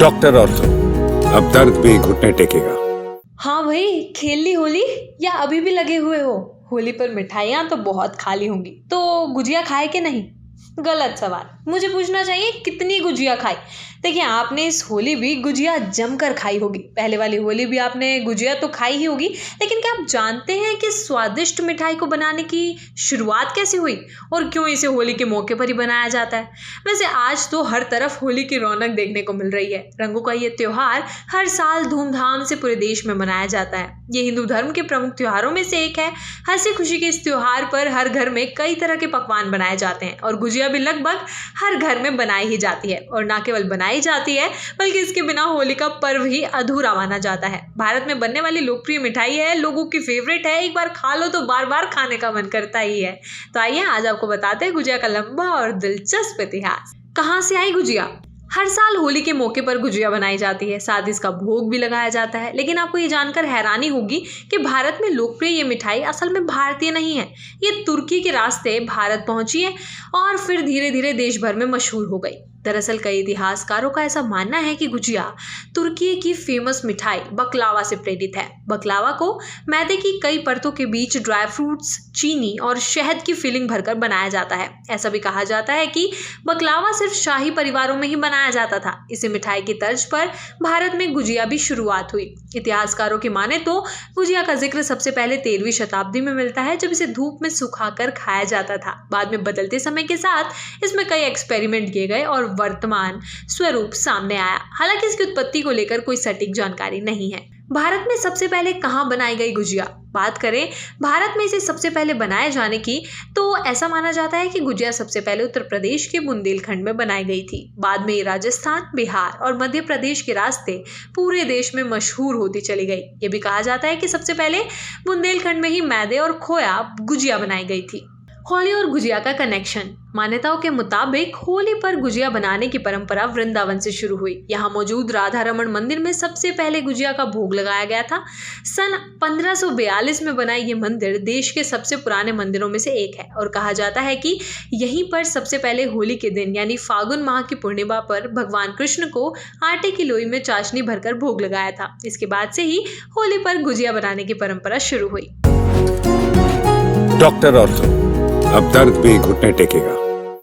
Doctor ortho, अब दर्द भी घुटने टेकेगा। हाँ भाई, खेल ली होली या अभी भी लगे हुए हो? होली पर मिठाइयाँ तो बहुत खा ली होंगी, तो गुजिया खाए कि नहीं? गलत सवाल। मुझे पूछना चाहिए कितनी गुजिया खाई। देखिए, आपने इस होली भी गुजिया जमकर खाई होगी। पहले वाली होली भी आपने गुजिया तो खाई ही होगी, लेकिन क्या आप जानते हैं कि स्वादिष्ट मिठाई को बनाने की शुरुआत कैसे हुई और क्यों इसे होली के मौके पर ही बनाया जाता है? वैसे आज तो हर तरफ होली की रौनक देखने को मिल रही है। रंगों का ये त्योहार हर साल धूमधाम से पूरे देश में मनाया जाता है। ये हिंदू धर्म के प्रमुख त्योहारों में से एक है। हंसी खुशी के इस त्योहार पर हर घर में कई तरह के पकवान बनाए जाते हैं और गुजिया भी लगभग हर घर में बनाई ही जाती है। और ना केवल बनाई जाती है, बल्कि इसके बिना होली का पर्व ही अधूरा माना जाता है। भारत में बनने वाली लोकप्रिय मिठाई है, लोगों की फेवरेट है। एक बार खा लो तो बार बार खाने का मन करता ही है। तो आइए आज आपको बताते हैं गुजिया का लंबा और दिलचस्प इतिहास। कहाँ से आई गुजिया? हर साल होली के मौके पर गुजिया बनाई जाती है, साथ ही इसका भोग भी लगाया जाता है। लेकिन आपको ये जानकर हैरानी होगी कि भारत में लोकप्रिय ये मिठाई असल में भारतीय नहीं है। ये तुर्की के रास्ते भारत पहुंची है और फिर धीरे धीरे देश भर में मशहूर हो गई। दरअसल कई इतिहासकारों का ऐसा मानना है कि गुजिया तुर्की की फेमस मिठाई बकलावा से प्रेरित है। बकलावा को मैदे की कई परतों के बीच ड्राई फ्रूट्स, चीनी और शहद की फिलिंग भरकर बनाया जाता है। ऐसा भी कहा जाता है कि बकलावा सिर्फ शाही परिवारों में ही बनाया जाता था। इसी मिठाई की तर्ज पर भारत में गुजिया भी शुरुआत हुई। इतिहासकारों की माने तो गुजिया का जिक्र सबसे पहले 13वीं शताब्दी में मिलता है, जब इसे धूप में सुखाकर खाया जाता था। बाद में बदलते समय के साथ इसमें कई एक्सपेरिमेंट किए गए और वर्तमान स्वरूप सामने आया। हालांकि इसकी उत्पत्ति को लेकर कोई सटीक जानकारी नहीं है। भारत में सबसे पहले कहां बनाई गई गुजिया? बात करें भारत में इसे सबसे पहले बनाए जाने की, तो ऐसा माना जाता है कि गुजिया सबसे पहले उत्तर प्रदेश के बुंदेलखंड में बनाई गई थी। बाद में ये राजस्थान, बिहार और मध्य प्रदेश के रास्ते पूरे देश में मशहूर होती चली गई। ये भी कहा जाता है कि सबसे पहले बुंदेलखंड में ही मैदे और खोया गुजिया बनाई गई थी। होली और गुजिया का कनेक्शन। मान्यताओं के मुताबिक होली पर गुजिया बनाने की परंपरा वृंदावन से शुरू हुई। यहाँ मौजूद राधा रमण मंदिर में सबसे पहले गुजिया का भोग लगाया गया था। सन 1542 में बना ये मंदिर देश के सबसे पुराने मंदिरों में से एक है और कहा जाता है कि यहीं पर सबसे पहले होली के दिन यानी फागुन माह की पूर्णिमा पर भगवान कृष्ण को आटे की लोई में चाशनी भरकर भोग लगाया था। इसके बाद से ही होली पर गुजिया बनाने की परंपरा शुरू हुई। डॉक्टर ऑर्थो, अब दर्द भी घुटने टेकेगा।